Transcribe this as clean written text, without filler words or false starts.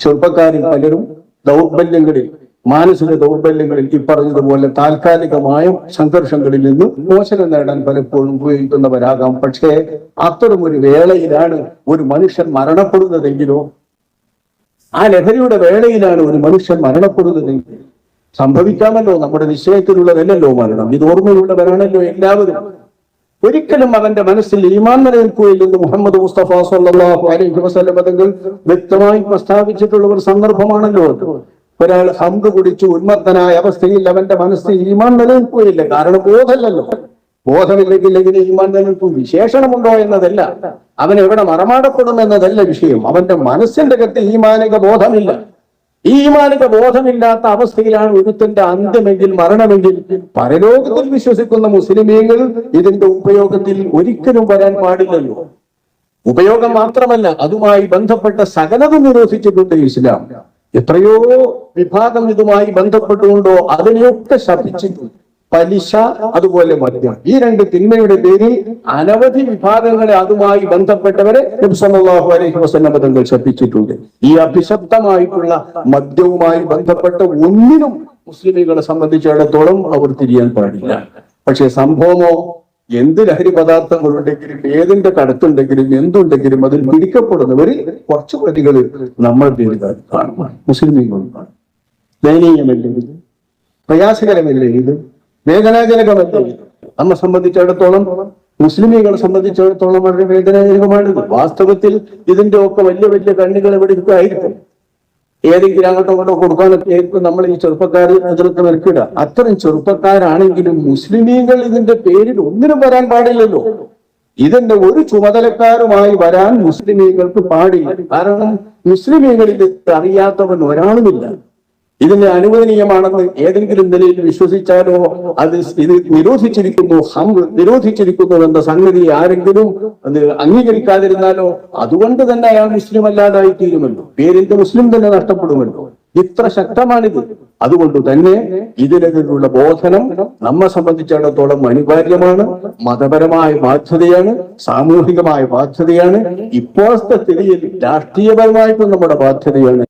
ചെറുപ്പക്കാരിൽ പലരും ദൗർബല്യങ്ങളിൽ, മാനസിക ദൗർബല്യങ്ങളിൽ ഈ പറഞ്ഞതുപോലെ താൽക്കാലികമായ സംഘർഷങ്ങളിൽ നിന്ന് മോചനം നേടാൻ പലപ്പോഴും ഉപയോഗിക്കുന്നവരാകാം. പക്ഷേ അത്തരം ഒരു വേളയിലാണ് ഒരു മനുഷ്യൻ മരണപ്പെടുന്നതെങ്കിലോ, ആ ലഹരിയുടെ വേളയിലാണ് ഒരു മനുഷ്യൻ മരണപ്പെടുന്നതെങ്കിൽ സംഭവിക്കാമല്ലോ. നമ്മുടെ നിശ്ചയത്തിലുള്ളതല്ലല്ലോ മരണം, ഇത് ഓർമ്മയുള്ളവരാണല്ലോ എല്ലാവരും. ഒരിക്കലും അവന്റെ മനസ്സിൽ ഈമാൻ നിലനിൽക്കുകയില്ലെന്ന് മുഹമ്മദ് മുസ്തഫ സല്ലല്ലാഹു അലൈഹി വസല്ലം തങ്ങൾ വ്യക്തമായി പ്രസ്താവിച്ചിട്ടുള്ള ഒരു സന്ദർഭമാണല്ലോ അത്. ഒരാൾ ഹംദ് കുടിച്ചു ഉന്മത്തനായ അവസ്ഥയിൽ അവന്റെ മനസ്സിൽ ഈമാൻ നിലനിൽക്കുകയില്ല. കാരണം ബോധമല്ലല്ലോ. ബോധമില്ലെങ്കിൽ എങ്ങനെ ഈമാൻ നിലനിൽക്കും? വിശേഷണമുണ്ടോ എന്നതല്ല, അവൻ എവിടെ മറമാടപ്പെടും എന്നതല്ല വിഷയം. അവന്റെ മനസ്സിന്റെ കത്ത് ഈമാനിക ബോധമില്ല. ഈ ഈമാനിക ബോധമില്ലാത്ത അവസ്ഥയിലാണ് ഒരുത്തിന്റെ അന്ത്യമെങ്കിൽ, മരണമെങ്കിൽ, പരലോകത്തിൽ വിശ്വസിക്കുന്ന മുസ്ലിമീങ്ങൾ ഇതിന്റെ ഉപയോഗത്തിൽ ഒരിക്കലും വരാൻ പാടില്ലല്ലോ. ഉപയോഗം മാത്രമല്ല, അതുമായി ബന്ധപ്പെട്ട സകലതും നിരോധിച്ചിട്ടുണ്ട് ഇസ്ലാം. എത്രയോ വിഭാഗം ഇതുമായി ബന്ധപ്പെട്ടുകൊണ്ടോ അതിനെയൊക്കെ ശപിച്ചിട്ടുണ്ട്. പലിശ, അതുപോലെ മദ്യം, ഈ രണ്ട് തിന്മയുടെ പേരിൽ അനവധി വിഭാഗങ്ങളെ അതുമായി ബന്ധപ്പെട്ടവരെ നബി സല്ലല്ലാഹു അലൈഹി വസല്ലം തങ്ങൾ ശപിച്ചിട്ടുണ്ട്. ഈ അഭിശപ്തമായിട്ടുള്ള മദ്യവുമായി ബന്ധപ്പെട്ട ഒന്നിനും മുസ്ലിമുകളെ സംബന്ധിച്ചിടത്തോളം അവർ തിരിയാൻ പാടില്ല. പക്ഷെ സംഭവമോ, എന്ത് ലഹരി പദാർത്ഥങ്ങളുണ്ടെങ്കിലും, ഏതിന്റെ കടത്തുണ്ടെങ്കിലും, എന്തുണ്ടെങ്കിലും അതിൽ പിടിക്കപ്പെടുന്നവരിൽ കുറച്ചു പ്രതികൾ നമ്മൾ കാണും, മുസ്ലിമുകളും കാണും. ദയനീയമല്ലേ ഇത്? പ്രയാസകരമല്ലേ ഇത്? വേദനാജനകമല്ലേ ഇത്? നമ്മെ സംബന്ധിച്ചിടത്തോളം, മുസ്ലിമുകളെ സംബന്ധിച്ചിടത്തോളം വളരെ വേദനാജനകമാണിത്. വാസ്തവത്തിൽ ഇതിന്റെ ഒക്കെ വലിയ വലിയ കണ്ണികൾ എവിടെയൊക്കെ ആയിരിക്കും, ഏതെങ്കിലും അങ്ങോട്ടോ കൊടുക്കാനൊക്കെ ആയിരിക്കും നമ്മൾ ഈ ചെറുപ്പക്കാർ അതിലൊക്കെ മെനക്കിടുക. അത്തരം ചെറുപ്പക്കാരാണെങ്കിലും മുസ്ലിമീങ്ങൾ ഇതിന്റെ പേരിൽ ഒന്നിനും വരാൻ പാടില്ലല്ലോ. ഇതിന്റെ ഒരു ചുമതലക്കാരുമായി വരാൻ മുസ്ലിമീങ്ങൾക്ക് പാടില്ല. കാരണം മുസ്ലിമീങ്ങൾ ഇത് അറിയാത്തവൻ ഒരാളുമില്ല. ഇതിന് അനുവദനീയമാണെന്ന് ഏതെങ്കിലും നിലയിൽ വിശ്വസിച്ചാലോ, ഇത് നിരോധിച്ചിരിക്കുന്നു എന്ന സംഗതി ആരെങ്കിലും അത് അംഗീകരിക്കാതിരുന്നാലോ, അതുകൊണ്ട് തന്നെ അയാൾ മുസ്ലിം അല്ലാതായി തീരുമല്ലോ, പേരിന്റെ മുസ്ലിം തന്നെ നഷ്ടപ്പെടുമല്ലോ. ഇത്ര ശക്തമാണിത്. അതുകൊണ്ട് തന്നെ ഇതിനെതിരെയുള്ള ബോധനം നമ്മെ സംബന്ധിച്ചിടത്തോളം അനിവാര്യമാണ്. മതപരമായ ബാധ്യതയാണ്, സാമൂഹികമായ ബാധ്യതയാണ്, ഇപ്പോഴത്തെ സ്ഥിതിയിൽ രാഷ്ട്രീയപരമായിട്ടും നമ്മുടെ ബാധ്യതയാണ്.